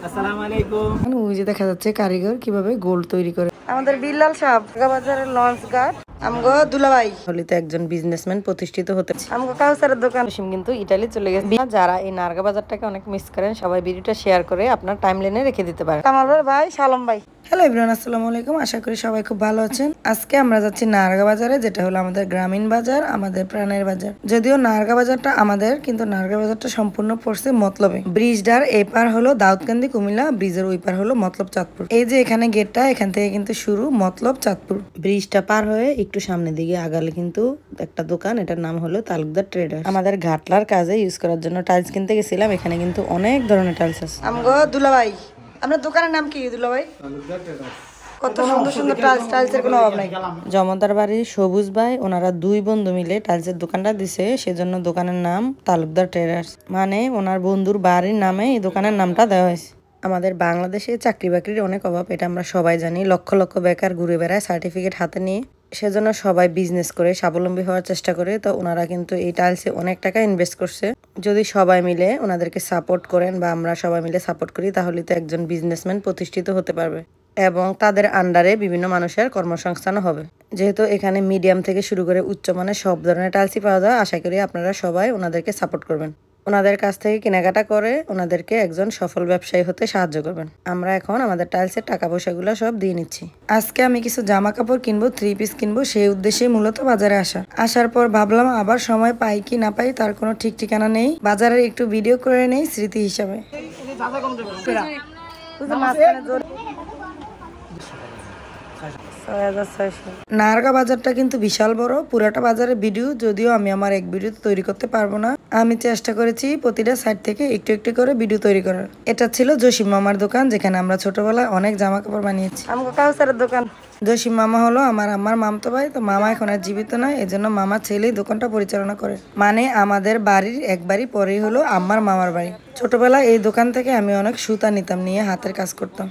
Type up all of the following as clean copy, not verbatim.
আসসালামু আলাইকুম। ওই যে দেখা যাচ্ছে কারিগর কিভাবে গোল্ড তৈরি করে। আমাদের বিল্লাল সাহেব বাজারের লঞ্চ গার্ড আমগো দুলাভাই হলিতে একজন বিজনেসম্যান প্রতিষ্ঠিত হতে আমগো কাউসারের দোকান কিন্তু ইতালি চলে গেছে। যারা এই নারগা বাজারটাকে অনেক মিস করেন সবাই ভিডিওটা শেয়ার করে আপনার টাইমলাইনে রেখে দিতে পারেন। কামাল ভাই, সালাম ভাই। হ্যালো এভরিওয়ান, আসসালামু আলাইকুম। আশা করি সবাই খুব ভালো আছেন। আজকে আমরা যাচ্ছি নারগা বাজারে, যেটা হলো আমাদের গ্রামীণ বাজার, আমাদের প্রাণের বাজার। যদিও নারগা বাজারটা আমাদের, কিন্তু নারগা বাজারটা সম্পূর্ণ পড়ছে মতলবে। ব্রিজটার এই পার হলো দাউদকান্দি কুমিল্লা, ব্রিজের ওই পার হলো মতলব চাঁদপুর। এই যে এখানে গেটটা, এখান থেকে কিন্তু শুরু মতলব চাঁদপুর। ব্রিজটা পার হয়ে একটু সামনের দিকে আগালে কিন্তু একটা দোকান, এটার নাম হলো তালুকদার ট্রেডার্স। আমাদের ঘাটলার কাজে ইউজ করার জন্য টাইলস কিনতে গেছিলাম। এখানে কিন্তু অনেক ধরনের টাইলস আছে। আমগো দুলাভাই, আপনার দোকানের নাম কি দুলাভাই? কত সুন্দর সুন্দর টাইলসের কোনো অভাব নাই। জমাদার বাড়ির সবুজ ভাই ওনারা দুই বন্ধু মিলে টাইলসের দোকানটা দিছে, সেজন্য দোকানের নাম তালুকদার ট্রেডার্স। মানে ওনার বন্ধুর বাড়ির নামে এই দোকানের নামটা দেওয়া হয়েছে। আমাদের বাংলাদেশে চাকরি বাকরির অনেক অভাব, এটা আমরা সবাই জানি। লক্ষ লক্ষ বেকার ঘুরে বেড়ায় সার্টিফিকেট হাতে নিয়ে, সেজন্য সবাই বিজনেস করে স্বাবলম্বী হওয়ার চেষ্টা করে। তো ওনারা কিন্তু এই টাইলসে অনেক টাকা ইনভেস্ট করছে। যদি সবাই মিলে ওনাদেরকে সাপোর্ট করেন বা আমরা সবাই মিলে সাপোর্ট করি, তাহলে তো একজন বিজনেসম্যান প্রতিষ্ঠিত হতে পারবে এবং তাদের আন্ডারে বিভিন্ন মানুষের কর্মসংস্থানও হবে। যেহেতু এখানে মিডিয়াম থেকে শুরু করে উচ্চমানের সব ধরনের টাইলসই পাওয়া যায়, আশা করি আপনারা সবাই ওনাদেরকে সাপোর্ট করবেন, ওনাদের কাছ থেকে কেনাকাটা করে ওনাদেরকে একজন সফল ব্যবসায়ী হতে সাহায্য করবেন। আমরা এখন আমাদের টাইলসের টাকা পয়সাগুলো সব দিয়ে নিচ্ছি। আজকে আমি কিছু জামা কাপড় কিনবো, 3 পিস কিনবো, সেই উদ্দেশ্যে মূলত বাজারে আসার পর ভাবলাম আবার সময় পাই কি না পাই তার কোনো ঠিক ঠিকানা নেই, বাজারের একটু ভিডিও করে নেই স্মৃতি হিসাবে। নারগা বাজারটা কিন্তু বিশাল বড়, পুরাটা বাজারের ভিডিও যদিও আমি আমার এক ভিডিওতে তৈরি করতে পারবো না। আমি চেষ্টা করেছি প্রতিটা সাইড থেকে একটু একটু করে ভিডিও তৈরি করার। এটা ছিল জসিম মামার দোকান, যেখানে আমরা ছোটবেলায় অনেক জামা কাপড় বানিয়েছি। আমগো কাউসারের দোকান। জসিম মামা হলো আমার মামতো ভাই। তো মামা এখন আর জীবিত নয়, এজন্য মামা ছেলেই দোকানটা পরিচালনা করে। মানে আমাদের বাড়ির একবারই পরেই হলো আমার মামার বাড়ি। ছোটবেলায় এই দোকান থেকে আমি অনেক সুতা নিতাম, নিয়ে হাতের কাজ করতাম।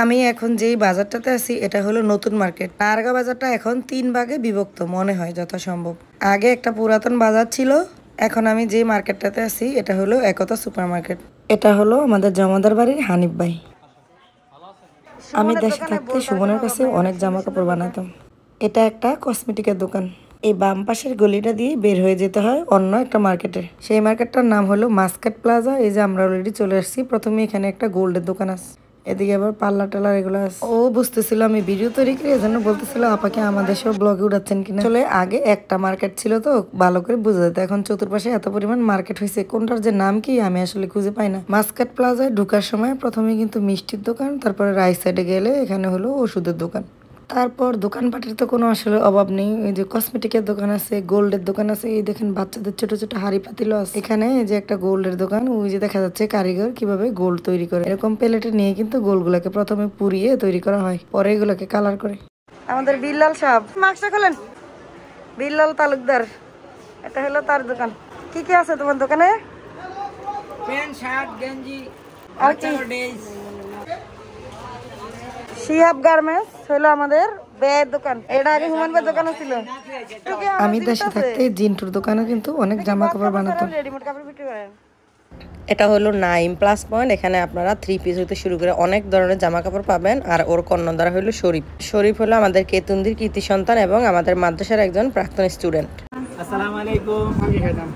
আমি এখন যেই বাজারটাতে আছি এটা হলো নতুন মার্কেট। নারগা বাজারটা এখন 3 ভাগে বিভক্ত মনে হয় যথাসম্ভব। আগে একটা পুরাতন বাজার ছিল, এখন আমি যে মার্কেটটাতে আছি এটা হলো একতা সুপার মার্কেট। এটা হলো আমাদের জমাদার বাড়ির হানিফ ভাই। আমি দেশে থাকতে সুমনের কাছে অনেক জামা কাপড় বানাতাম। এটা একটা কসমেটিকের দোকান। এই বাম পাশের গলিটা দিয়ে বের হয়ে যেতে হয় অন্য একটা মার্কেটে। সেই মার্কেটটার নাম হলো মাস্কাট প্লাজা। এই যে আমরা অলরেডি চলে আসছি। প্রথমে এখানে একটা গোল্ডের দোকান আছে, এদিকে আবার পার্লার টালার এগুলো আছে। ও বুঝতেছিল আমি ভিডিও তৈরি করি, এজন্য বলতেছিল আপাকে আমাদের সব ব্লগে উঠাচ্ছেন কিনা। আসলে আগে একটা মার্কেট ছিল তো ভালো করে বোঝা যেত, এখন চতুর্পাশে এত পরিমাণ মার্কেট হয়েছে, কোনটার যে নাম কি আমি আসলে খুঁজে পাই না। মাস্কাট প্লাজায় ঢুকার সময় প্রথমে কিন্তু মিষ্টির দোকান, তারপরে রাইট সাইডে গেলে এখানে হলো ওষুধের দোকান। তারপর দোকানপাটের তো কোনো আসলে অভাব নেই। এই যে কসমেটিকের দোকান আছে, গোল্ডের দোকান আছে, এই দেখেন বাচ্চাদের ছোট ছোট হাড়ি পাতিল আছে। এখানে এই যে একটা গোল্ডের দোকান, ওই যে দেখা যাচ্ছে কারিগর কিভাবে গোল্ড তৈরি করে। এরকম প্লেটে নিয়ে কিন্তু গোলগুলাকে প্রথমে পুড়িয়ে তৈরি করা হয়, পরে এগুলাকে কালার করে। আমাদের বিল্লাল সাহেব, মাস্কটা খোলেন। বিল্লাল তালুকদার, এটা হলো তার দোকান। কি কি আছে তোমার দোকানে? প্যান্ট, শার্ট, গেঞ্জি, আর কি? শিহাব গার্মেন্টস হলো আমাদের বেয়ের দোকান। এটা আগে হুমান বেয়ের দোকান ছিল। আমি দেশে থাকতে জিন্টুর দোকানে কিন্তু অনেক জামা কাপড় বানাতাম। রেডিমেড কাপড় বিক্রি করেন। এটা হলো নাইম প্লাস পয়েন্ট। এখানে আপনারা 3 পিস হইতে শুরু করে অনেক ধরনের জামা কাপড় পাবেন। আর ওর কর্ণধার হলো শরীফ হলো আমাদের কেতুন্দির কৃতি সন্তান এবং আমাদের মাদ্রাসার একজন প্রাক্তন স্টুডেন্ট। আসসালামু আলাইকুম।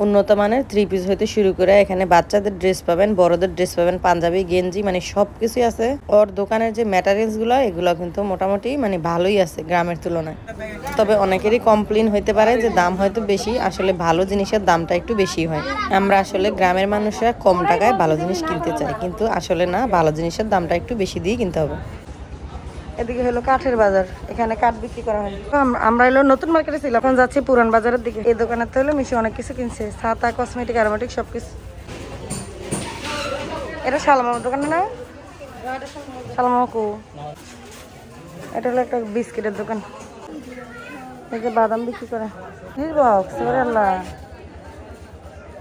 উন্নত মানের 3 পিস হইতে শুরু করে এখানে বাচ্চাদের ড্রেস পাবেন, বড়দের ড্রেস পাবেন, পাঞ্জাবি, গেঞ্জি, মানে সবকিছুই আছে। ওর দোকানের যে ম্যাটেরিয়ালস গুলো এগুলো কিন্তু মোটামুটি মানে ভালোই আছে গ্রামের তুলনায়। তবে অনেকেরই কমপ্লেন হইতে পারে যে দাম হয়তো বেশি, আসলে ভালো জিনিসের দামটা একটু বেশি হয়। আমরা আসলে গ্রামের মানুষরা কম টাকায় ভালো জিনিস কিনতে চাই, কিন্তু আসলে না, ভালো জিনিসের দামটা একটু বেশি দিয়ে কিনতে হবে। এদিকে হলো কাঠের বাজার, এখানে কাঠ বিক্রি করা হয়। আমরা হলো নতুন মার্কেটে ছিলাম, এখন যাচ্ছি পুরান বাজারের দিকে। এই দোকানের তো হলো মিশি অনেক কিছু কিনছে, ছাতা, কসমেটিক, অ্যারোমেটিক সবকিছু। এটা শালমামার দোকান না? শালমামা কো? এটা হলো একটা বিস্কিটের দোকান। এই যে বাদাম বিক্রি করে। বক্স, আল্লাহ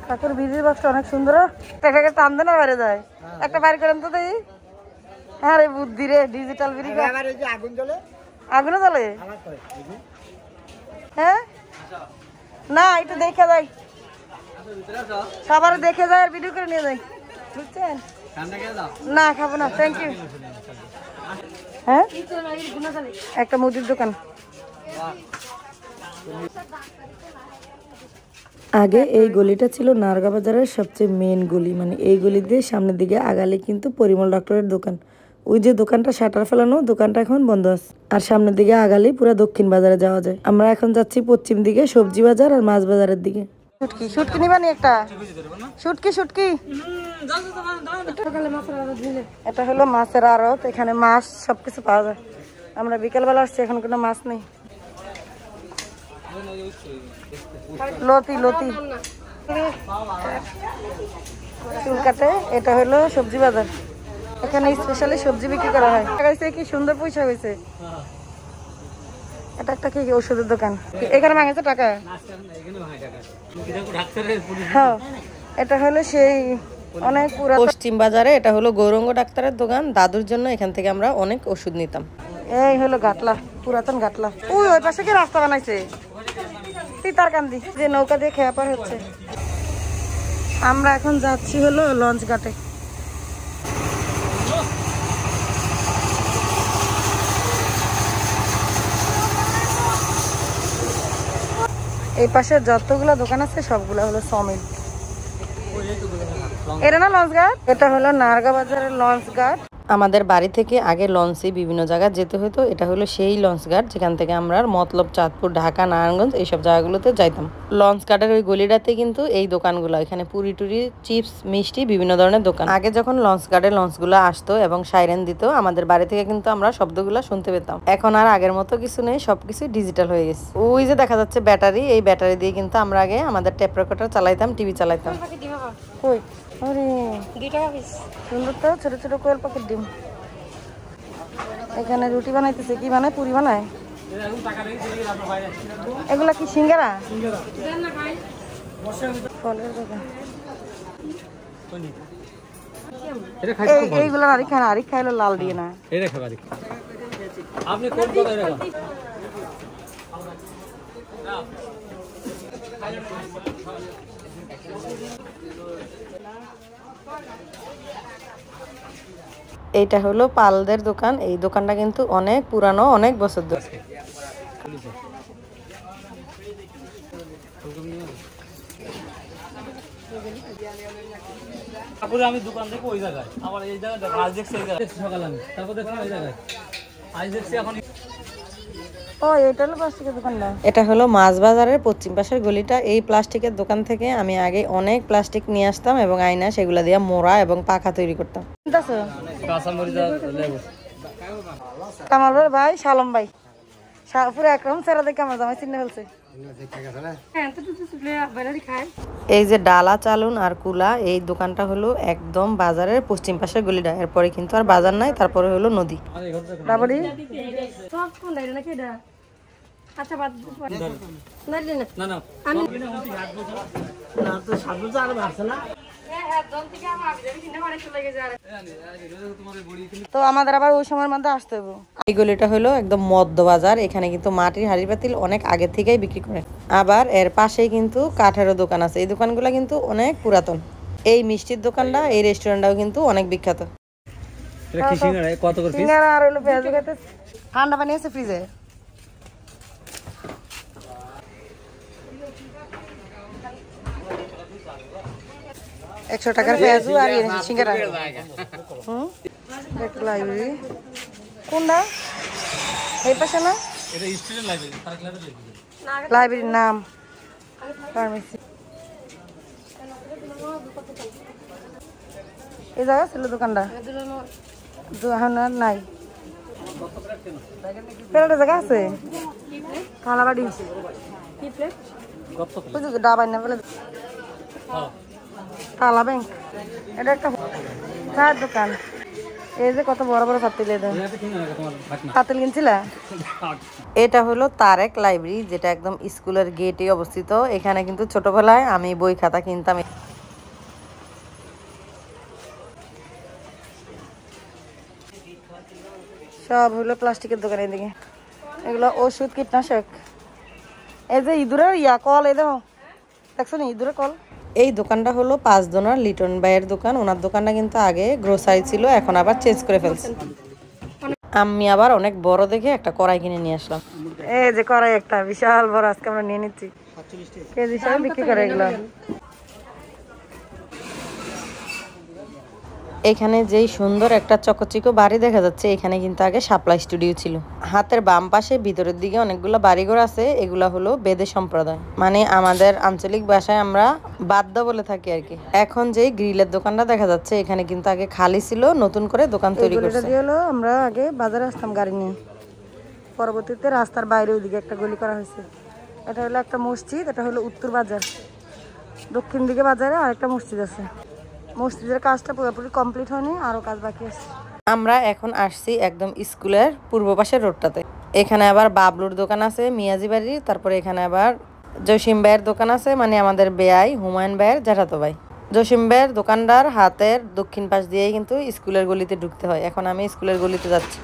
কাকুর বিজির বক্সটা অনেক সুন্দর। টাকাকে টান দেন বাইরে যায়, একটা বাইরে করেন তো দেখি। হ্যাঁ রে বুদ্ধি রে, ডিজিটাল বিড়ি। আগুনে জ্বলে? হ্যাঁ না, একটু দেখে যাই, সবার দেখে যায় আর ভিডিও করে নিয়ে যাই, বুঝছেন? না খাবো না, থ্যাংক ইউ। হ্যাঁ, একটা মুদির দোকান। আগে এই গলিটা ছিল নারগা বাজারের সবচেয়ে মেন গলি, মানে এই গলি দিয়ে সামনের দিকে আগালে কিন্তু পরিমল ডক্টরের দোকান। ওই যে দোকানটা শাটার ফেলানো, দোকানটা এখন বন্ধ আছে। আর সামনের দিকে আগালেই পুরো দক্ষিণ বাজারে যাওয়া যায়। আমরা এখন যাচ্ছি পশ্চিম দিকে সবজি বাজার আর মাছ বাজারের দিকে। শুটকি শুটকি নিবানি একটা, শুটকি শুটকি। এটা হলো মাছের আড়ত, এখানে মাছ সবকিছু পাওয়া যায়। আমরা বিকেলবেলা আসছি, এখন কোনো মাছ নেই। লতি লতি চুল কাটে। এটা হলো সবজি বাজার, এখানে স্পেশালি সবজি বিক্রি করা হয়। কি সুন্দর পয়সা হয়েছে। এটা একটা কি ওষুধের দোকান, এখানে ভাঙেছে টাকা। হ্যাঁ, এটা হলো সেই অনেক পুরাতন পশ্চিম বাজারে। এটা হলো গৌরঙ্গ ডাক্তারের দোকান। দাদুর জন্য এখান থেকে আমরা অনেক ওষুধ নিতাম। এই হলো ঘাটলা, পুরাতন ঘাটলা। ওই পাশে কি রাস্তা বানাইছে, তিতারকান্দি, যে নৌকা দিয়ে খেয়া পার হচ্ছে। আমরা এখন যাচ্ছি হলো লঞ্চ ঘাটে। এই পাশে যতগুলো দোকান আছে সবগুলো হলো সমিল। এটা না লঞ্চ ঘাট, এটা হলো নারগা বাজারের লঞ্চ ঘাট। আমাদের বাড়ি থেকে আগে লঞ্চে বিভিন্ন জায়গায় যেতে হতো। এটা হলো সেই লঞ্চ ঘাট যেখান থেকে আমরা মতলব, চাঁদপুর, ঢাকা, নারায়ণগঞ্জ এইসব জায়গাগুলোতে যাইতাম। লঞ্চ ঘাটের ওই গলিটাতে কিন্তু এই দোকানগুলো, এখানে পুরি টুরি, চিপস, মিষ্টি, বিভিন্ন ধরনের দোকান। আগে যখন লঞ্চ ঘাটে লঞ্চগুলো আসতো এবং সাইরেন দিত, আমাদের বাড়ি থেকে কিন্তু আমরা শব্দগুলো শুনতে পেতাম। এখন আর আগের মতো কিছু নেই, সবকিছু ডিজিটাল হয়ে গেছে। ওই যে দেখা যাচ্ছে ব্যাটারি, এই ব্যাটারি দিয়ে কিন্তু আমরা আগে আমাদের টেপ রেকর্ডার চালাইতাম, টিভি চালাইতাম। কই সুন্দর তো ছোট ছোট কোয়েল পাখির ডিম। এখানে রুটি বানাইতেছে, কি বানায়, পুরি বানায়। এগুলা কি সিঙ্গারা? ফলের দোকান। এইগুলা আরিক খায় না, আরিক খাইলো লাল দিয়ে না। এইটা হলো পালদের দোকান। এই দোকানটা কিন্তু অনেক পুরানো, অনেক বছর ধরে। আমি দোকান থেকে ওই জায়গায়, আমার এই জায়গায় আজ দেখছি, এই জায়গায় সকাল আমি, তারপর দেখলাম এই জায়গায়, আজ দেখছি এখন। এটা হলো মাছ বাজারের পশ্চিম পাশের গলিটা। এই প্লাস্টিকের দোকান থেকে আমি আগে অনেক প্লাস্টিক নিয়ে আসতাম এবং আয়না সেগুলা দিয়ে মোড়া এবং পাখা তৈরি করতাম। কামাল ভাই, শালম ভাই, পুরো একরকম সেরা দেখে আমার জামাই চিনে ফেলছে। এই যে ডালা, চালুন আর কুলা, এই দোকানটা হলো একদম বাজারের পশ্চিম পাশের গলিটা। এরপরে কিন্তু আর বাজার নাই, তারপরে হলো নদী। তো আমাদের আবার ওই সময়ের মধ্যে আসতে হবে। এই গলিটা হলো একদম মধ্য বাজার। এখানে কিন্তু মাটির হাঁড়ি পাতিল অনেক আগে থেকেই বিক্রি করে। আবার এর পাশেই কিন্তু কাঠেরও দোকান আছে। এই দোকানগুলো কিন্তু অনেক পুরাতন। এই মিষ্টির দোকানটা, এই রেস্টুরেন্টটাও কিন্তু অনেক বিখ্যাত। ঠান্ডা পানি আছে ফ্রিজে। একশো টাকার পেঁয়াজু আর সিঙ্গারা। লাইব্রেরি কোনটা? এই পাশে না, লাইব্রেরির নাম ফার্মেসি। এই জায়গা ছিল দোকানটা, এখন আর নাই। প্লেটের জায়গা আছে, থালাবাড়ি, ডাবাই না বলে তালা ব্যাংক। এটা একটা চায়ের দোকান। এই যে কত বড় বড় পাতিল, পাতিল কিনছিল। এটা হলো তারেক লাইব্রেরি, যেটা একদম স্কুলের গেটে অবস্থিত। এখানে কিন্তু ছোটবেলায় আমি বই খাতা কিনতাম। সব হলো প্লাস্টিকের দোকান। এদিকে এগুলো ওষুধ, কীটনাশক। এই যে ইঁদুরের কল, এই দেখো, দেখছো নি ইঁদুরের কল। এই দোকানটা হলো 5 দোনার লিটন ভাইয়ের দোকান। ওনার দোকানটা কিন্তু আগে গ্রোসারি ছিল, এখন আবার চেঞ্জ করে ফেলছে। আমি আবার অনেক বড় দেখে একটা কড়াই কিনে নিয়ে আসলাম। এই যে কড়াই একটা বিশাল বড়, আজকে আমরা নিয়ে নিচ্ছি। কেজি হিসাবে বিক্রি করে এগুলো। এখানে যেই সুন্দর একটা চকচিকো বাড়ি দেখা যাচ্ছে, এখানে কিন্তু আগে সাপ্লাই স্টুডিও ছিল। হাতের বাম পাশে ভিতরের দিকে অনেকগুলো বাড়িঘর আছে, এগুলা হলো বেদে সম্প্রদায়, মানে আমাদের আঞ্চলিক ভাষায় আমরা বাদ্য বলে থাকি আর কি। এখন যেই গ্রিলের দোকানটা দেখা যাচ্ছে, এখানে কিন্তু আগে খালি ছিল, নতুন করে দোকান তৈরি করছে। আমরা আগে বাজারে আসতাম গাড়ি নিয়ে, পরবর্তীতে রাস্তার বাইরে ওইদিকে একটা গলি করা হয়েছে। এটা হলো একটা মসজিদ, এটা হলো উত্তর বাজার। দক্ষিণ দিকে বাজারে আরেকটা মসজিদ আছে। মসজিদের কাজটা পুরোপুরি কমপ্লিট হয়নি, আরো কাজ বাকি আছে। আমরা এখন আসছি একদম স্কুলের পূর্ব পাশের রোডটাতে। এখানে আবার বাবলুর দোকান আছে, মিয়াজি বাড়ির। তারপরে এখানে আবার জসিম ভাইয়ের দোকান আছে, মানে আমাদের বেয়াই হুমায়ুন ভাইয়ের জ্যাঠাতো ভাই। জসিম ভাইয়ের দোকানদার হাতের দক্ষিণ পাশ দিয়েই কিন্তু স্কুলের গলিতে ঢুকতে হয়। এখন আমি স্কুলের গলিতে যাচ্ছি।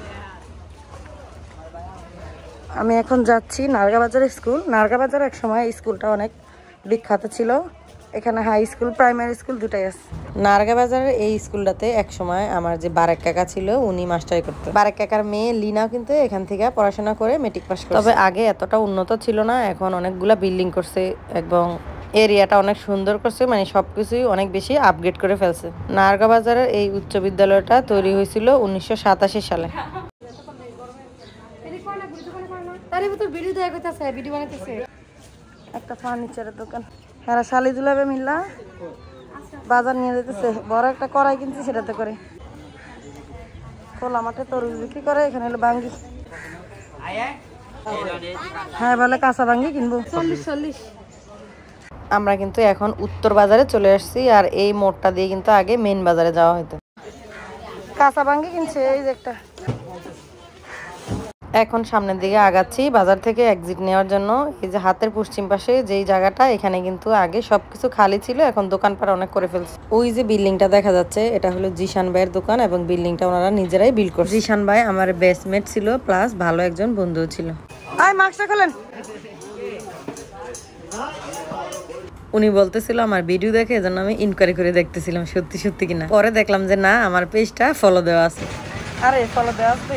আমি এখন যাচ্ছি নারগাবাজার স্কুল। নারগাবাজার এক সময় স্কুলটা অনেক বিখ্যাত ছিল। এখানে হাই স্কুল, প্রাইমারি স্কুল দুটাই আছে। নারগাবাজারের এই স্কুলটাতে এক সময় আমার যে বারেক কাকা ছিল, উনি মাস্টারি করতেন। বারেক কাকার মেয়ে লিনাও কিন্তু এখান থেকে পড়াশোনা করে মেট্রিক পাস করে। তবে আগে এতটা উন্নত ছিল না, এখন অনেকগুলা বিল্ডিং করছে এবং এরিয়াটা অনেক সুন্দর করছে, মানে সবকিছুই অনেক বেশি আপগ্রেড করে ফেলছে। নারগাবাজারের এই উচ্চ বিদ্যালয়টা তৈরি হয়েছিল 1987 সালে। একটা ফার্নিচারের দোকান, এরা শালি দুলাবে মিল্লা বাজার নিয়ে যেতেছে। বড় একটা কড়াই কিনছি, সেটাতে করে খোলা মাঠে তরুজ বিক্রি করে। এখানে হলো বাঙ্গি, হ্যাঁ বলে কাঁচা বাঙ্গি কিনবো 40। আমরা কিন্তু এখন উত্তর বাজারে চলে আসছি, আর এই মোড়টা দিয়ে কিন্তু আগে মেইন বাজারে যাওয়া হতো। কাঁচা বাঙ্গি কিনছে এই যে একটা। এখন সামনের দিকে আগাচ্ছি বাজার থেকে এক্সিট নেওয়ার জন্য। এই যে হাতের পশ্চিম পাশে যেই জায়গাটা, এখানে কিন্তু আগে সবকিছু খালি ছিল, এখন দোকানপাট অনেক করে ফেলছে। ওই যে বিল্ডিংটা দেখা যাচ্ছে, এটা হলো জিশান ভাইয়ের দোকান এবং বিল্ডিংটা ওনারা নিজেরাই বিল্ড করছে। জিশান ভাই আমার বেস্টমেট ছিল, প্লাস ভালো একজন বন্ধুও ছিল। মাস্কটা খোলেন। উনি বলতেছিল আমার ভিডিও দেখে, এজন্য আমি ইনকোয়ারি করে দেখতেছিলাম সত্যি সত্যি কিনা। পরে দেখলাম যে না, আমার পেজটা ফলো দেওয়া আছে। আরে ফলো দেওয়া আছে।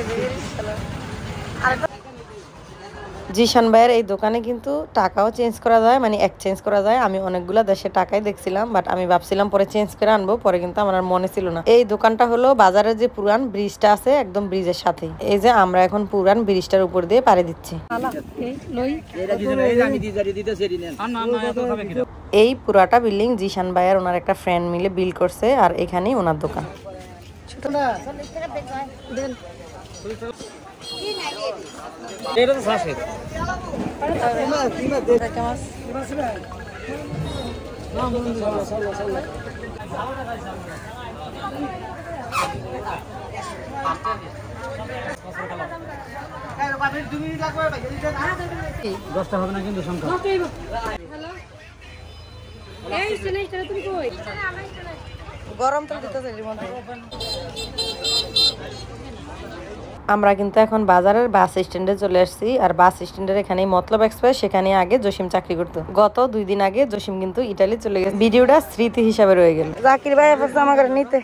জিশান ভাইয়ের এই দোকানে কিন্তু টাকাও চেঞ্জ করা যায়, মানে এক্সচেঞ্জ করা যায়। আমি অনেকগুলা দেশে টাকাই দেখছিলাম, বাট আমি ভাবছিলাম পরে চেঞ্জ করে আনবো, পরে কিন্তু আমার আর মনে ছিল না। এই দোকানটা হলো বাজারের যে পুরান ব্রিজটা আছে, একদম ব্রিজের সাথেই। এই যে আমরা এখন পুরান ব্রিজটার উপর দিয়ে পাড়ি দিচ্ছি। এই পুরাটা বিল্ডিং জিশান ভাইয়ের ওনার একটা ফ্রেন্ড মিলে বিল্ড করছে, আর এখানেই ওনার দোকান। এটা তো সাসে দশটা হবে না কিন্তু সংখ্যা। গরম তো দিতেছে এর মধ্যে। আমরা কিন্তু এখন বাজারের বাস স্ট্যান্ডে চলে আসছি, আর বাস স্ট্যান্ডের এখানেই মতলব এক্সপ্রেস, সেখানে আগে জসিম চাকরি করতো। গত 2 দিন আগে জসিম কিন্তু ইটালি চলে গেছে। ভিডিওটা স্মৃতি হিসাবে রয়ে গেল। জাকির ভাই আমাকে নিতে।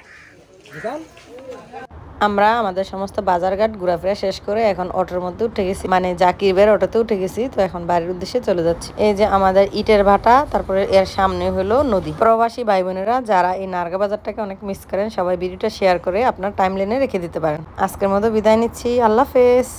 আমরা আমাদের সমস্ত বাজারঘাট ঘোরাফেরা শেষ করে এখন অটোর মধ্যে উঠে গেছি, মানে জাকির ভাইয়ের অটোতে উঠে গেছি। তো এখন বাড়ির উদ্দেশ্যে চলে যাচ্ছি। এই যে আমাদের ইটের ভাটা, তারপরে এর সামনে হলো নদী। প্রবাসী ভাই বোনেরা যারা এই নারগা বাজারটাকে অনেক মিস করেন, সবাই ভিডিওটা শেয়ার করে আপনার টাইমলাইনে রেখে দিতে পারেন। আজকের মতো বিদায় নিচ্ছি, আল্লাহ হাফেজ।